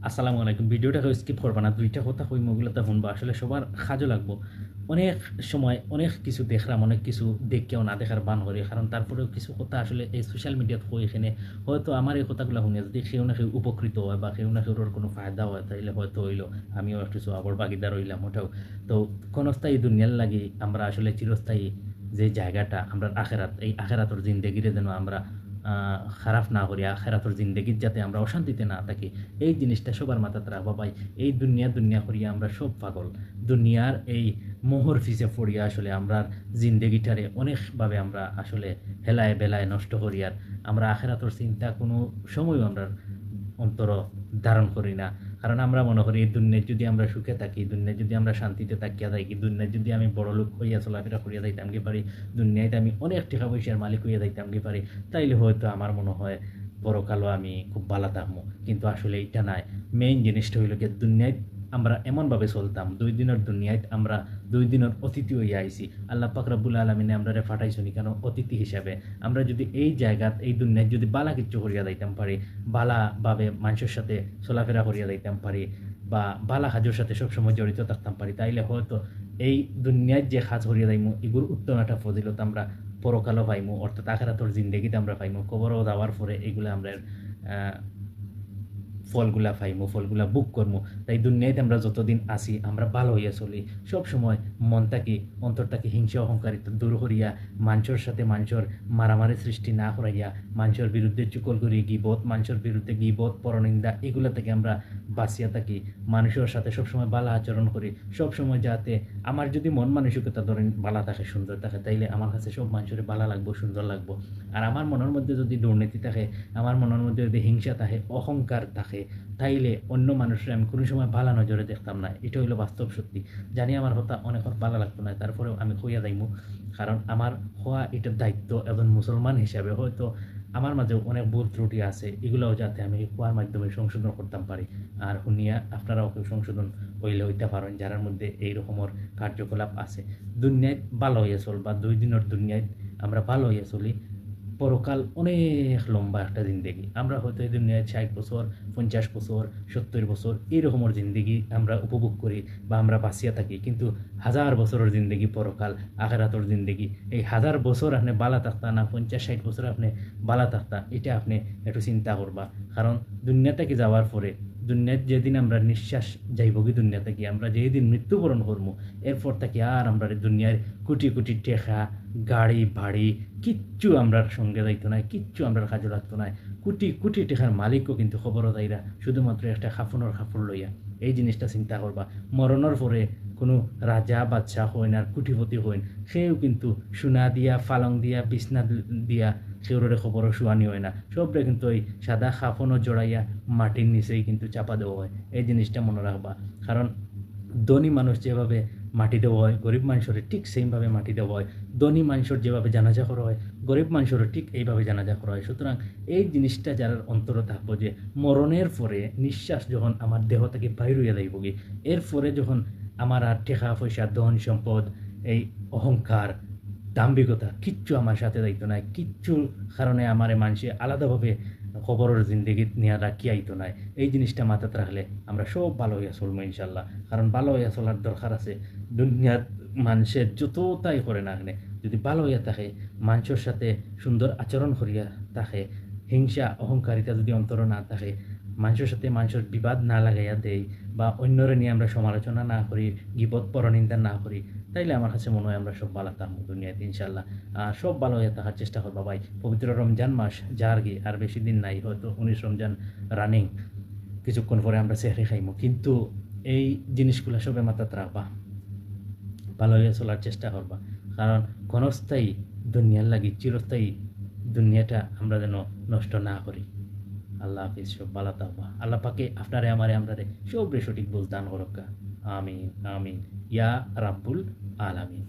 আসসালামু আলাইকুম। ভিডিওটাকে স্কিপ করবা না, দুইটা কথা কই মগুলাতে শুনবা, আসলে সবার কাজও লাগবো। অনেক সময় অনেক কিছু দেখলাম, অনেক কিছু দেখকেও না দেখার বান করি, কারণ তারপরেও কিছু কথা আসলে এই সোশ্যাল মিডিয়াত কই এখানে হয়তো আমার এই কথাগুলো শুনে যদি কেউ না কেউ উপকৃত হয় বা কেউ না কেউর কোনো ফায়দা হয়, তাইলে হয়তো হইলো আমিও একটু সওয়াবের ভাগিদার হইলাম। ওটাও তো ক্ষণস্থায়ী দুনিয়ার লাগি আমরা আসলে চিরস্থায়ী যে জায়গাটা আমরা আখেরাত, এই আখেরাতর জিন্দেগিরে যেন আমরা খারাপ না করি, আখেরাতর জিন্দেগির যাতে আমরা অশান্তিতে না থাকি, এই জিনিসটা সবার মাথাতে রাখবা ভাই। এই দুনিয়া দুনিয়া করিয়া আমরা সব পাগল। দুনিয়ার এই মোহর ফিসে পড়িয়া আসলে আমরা জিন্দেগিটারে অনেকভাবে আমরা আসলে হেলায় বেলায় নষ্ট করি, আর আমরা আখেরাতর চিন্তা কোনো সময়ও আমরা অন্তর ধারণ করি না। কারণ আমরা মনে করি এই দুনিয়ায় যদি আমরা সুখে থাকি, দুনিয়ায় যদি আমরা শান্তিতে থাকিয়া থাকি, দুনিয়ায় যদি আমি বড় লোক হইয়া চলাফেরা করিয়া যাইতাম কি পারি, দুনিয়ায় আমি অনেক টাকা পয়সার মালিক হইয়া যাইতাম কি পারি, তাইলে হয়তো আমার মনে হয় পরকালও আমি খুব ভালো থাকবো। কিন্তু আসলে এইটা নাই। মেইন জিনিসটা হইল কি, দুনিয়ায় আমরা এমনভাবে চলতাম, 2 দিনের দুনিয়ায় আমরা 2 দিনের অতিথি হইয়া আইছি। আল্লাহ পাক রব্বুল আলামিনে আমরা ফাটাইছনি কেন অতিথি হিসাবে। আমরা যদি এই জায়গাত এই দুনিয়ায় যদি বালা কিচ্ছু করিয়া যাইতাম পারি, বালাভাবে মানুষের সাথে চলাফেরা করিয়া যাইতাম পারি, বা বালা কাজের সাথে সবসময় জড়িত থাকতাম পারি, তাইলে হয়তো এই দুনিয়ায় যে কাজ করিয়া যাইমু এগুলোর উত্তম একটা ফজিলত আমরা পরকালও পাইমু, অর্থাৎ আখিরাতর জিন্দেগিতে আমরা পাইমু। কবরও যাওয়ার পরে এগুলো আমরা ফলগুলা পাইমু, ফলগুলা বুক করমু। তাই দুনিয়াতে আমরা যতদিন আসি আমরা ভালো হইয়া চলি, সব সময় মন থাকি অন্তর থাকি হিংসা অহংকারিত দূর করিয়া, মানুষের সাথে মানুষের মারামারি সৃষ্টি না করাইয়া, মানুষের বিরুদ্ধে চুকল করি গিবত, মানুষের বিরুদ্ধে গিবত পরনিন্দা এগুলা থেকে আমরা বাঁচিয়া থাকি। মানুষের সাথে সবসময় ভালো আচরণ করি, সবসময় যাতে আমার যদি মন মানসিকতা ধরেন ভালো থাকে, সুন্দর থাকে, তাইলে আমার কাছে সব মানুষের ভালো লাগবো, সুন্দর লাগবো। আর আমার মনের মধ্যে যদি দুর্নীতি থাকে, আমার মনের মধ্যে যদি হিংসা থাকে, অহংকার থাকে, তাইলে অন্য মানুষের আমি কোনো সময় ভালো নজরে দেখতাম না। এটা হইলো বাস্তব সত্যি। জানি আমার কথা অনেক ভালো লাগতো না, তারপরেও আমি কইয়া যাইমু, কারণ আমার হওয়া এটার দায়িত্ব, এবং মুসলমান হিসাবে হয়তো আমার মাঝে অনেক ভুল ত্রুটি আছে, এগুলোও যাতে আমি হওয়ার মাধ্যমে সংশোধন করতাম পারি। আর শুনিয়া আপনারাও কেউ সংশোধন হইলে হইতে পারেন যারার মধ্যে এই রকমের কার্যকলাপ আছে। দুনিয়ায় ভালো হইয়া চলবা, 2 দিনের দুনিয়ায় আমরা ভালো হইয়া চলি। পরকাল অনেক লম্বা একটা জিন্দেগি। আমরা হয়তো এই দুনিয়ায় 60 বছর, 50 বছর, 70 বছর এরকমের জিন্দেগি আমরা উপভোগ করি বা আমরা বাঁচিয়া থাকি, কিন্তু 1000 বছরের জিন্দেগি পরকাল, আখেরাতর জিন্দেগি। এই 1000 বছর আপনি বালা থাকতা না 50-60 বছর আপনি বালা থাকতা, এটা আপনি একটু চিন্তা করবা। কারণ দুনিয়া থেকে যাওয়ার পরে, দুনিয়ার যেদিন আমরা নিঃশ্বাস যাইব কি দুনিয়া থেকে, আমরা যেদিন মৃত্যুবরণ করবো, এরপর থেকে আর আমরা দুনিয়ার কোটি কোটি টেকা, গাড়ি বাড়ি কিচ্ছু আমরার সঙ্গে যাইতো না, কিচ্ছু আমরার কাজে লাগতো না। কোটি কোটি টাকার মালিকও কিন্তু খবরও যাইরা শুধুমাত্র একটা খাফনের কাপড় লইয়া। এই জিনিসটা চিন্তা করবা। মরণের পরে কোনো রাজা বাদশাহ হইন আর কুটিপতি হইন, সেও কিন্তু সোনা দিয়া, ফালং দিয়া, বিছনা দিয়া সেওরে খবরও শুয়ানি হয় না। সবরে কিন্তু ওই সাদা খাফনও জড়াইয়া মাটির নিচেই কিন্তু চাপা দেওয়া হয়। এই জিনিসটা মনে রাখবা। কারণ ধনী মানুষ যেভাবে মাটি দেওয়া হয়, গরিব মানুষের ঠিক সেইভাবে মাটি দেওয়া হয়। ধনী মানুষের যেভাবে জানাজা করা হয়, গরিব মানুষেরও ঠিক এইভাবে জানাজা করা হয়। সুতরাং এই জিনিসটা যারা অন্তরে থাকবো যে মরণের পরে নিঃশ্বাস যখন আমার দেহ থেকে বাইর হইয়া যাইব গিয়ে, এরপরে যখন আমার আর টাকা পয়সা, ধন সম্পদ, এই অহংকার, দাম্ভিকতা কিচ্ছু আমার সাথে যাইতো না, কিচ্ছু কারণে আমার মানুষে আলাদাভাবে খবরের জিন্দগিত নিয়ে রাখিয়া আইতো নাই। এই জিনিসটা মাথাতে রাখলে আমরা সব ভালো হইয়া চলবো ইনশাল্লাহ। কারণ ভালো হইয়া চলার দরকার আছে। দুনিয়ার মানুষের যতটাই করে না এখানে, যদি ভালো হইয়া থাকে, মানুষের সাথে সুন্দর আচরণ করিয়া থাকে, হিংসা অহংকারিতা যদি অন্তর না থাকে, মানুষের সাথে মানুষের বিবাদ না লাগাইয়া দেই, বা অন্যরে নিয়ে আমরা সমালোচনা না করি, গিবত পরনিন্দা না করি, তাইলে আমার কাছে মনে হয় আমরা সব ভালো থাকবো দুনিয়াতে ইনশাল্লাহ। সব ভালো হয়ে থাকার চেষ্টা করবো ভাই। পবিত্র রমজান মাস যার গিয়ে আর বেশি দিন নাই, হয়তো 19 রমজান রানিং, কিছুক্ষণ পরে আমরা সেহরি খাইমু। কিন্তু এই জিনিসগুলো সবে মাথাতে রাখবা, ভালো হয়ে চলার চেষ্টা করবা। কারণ ক্ষণস্থায়ী দুনিয়ার লাগি চিরস্থায়ী দুনিয়াটা আমরা যেন নষ্ট না করি। আল্লাহ হাফিজ, সব ভালো থাকবা। আল্লাহ পাকে আপনারে আমারে আমরারে সব সঠিক বুঝ দান করক্কা। আমিন আমিন ইয়া রাব্বুল আলামিন।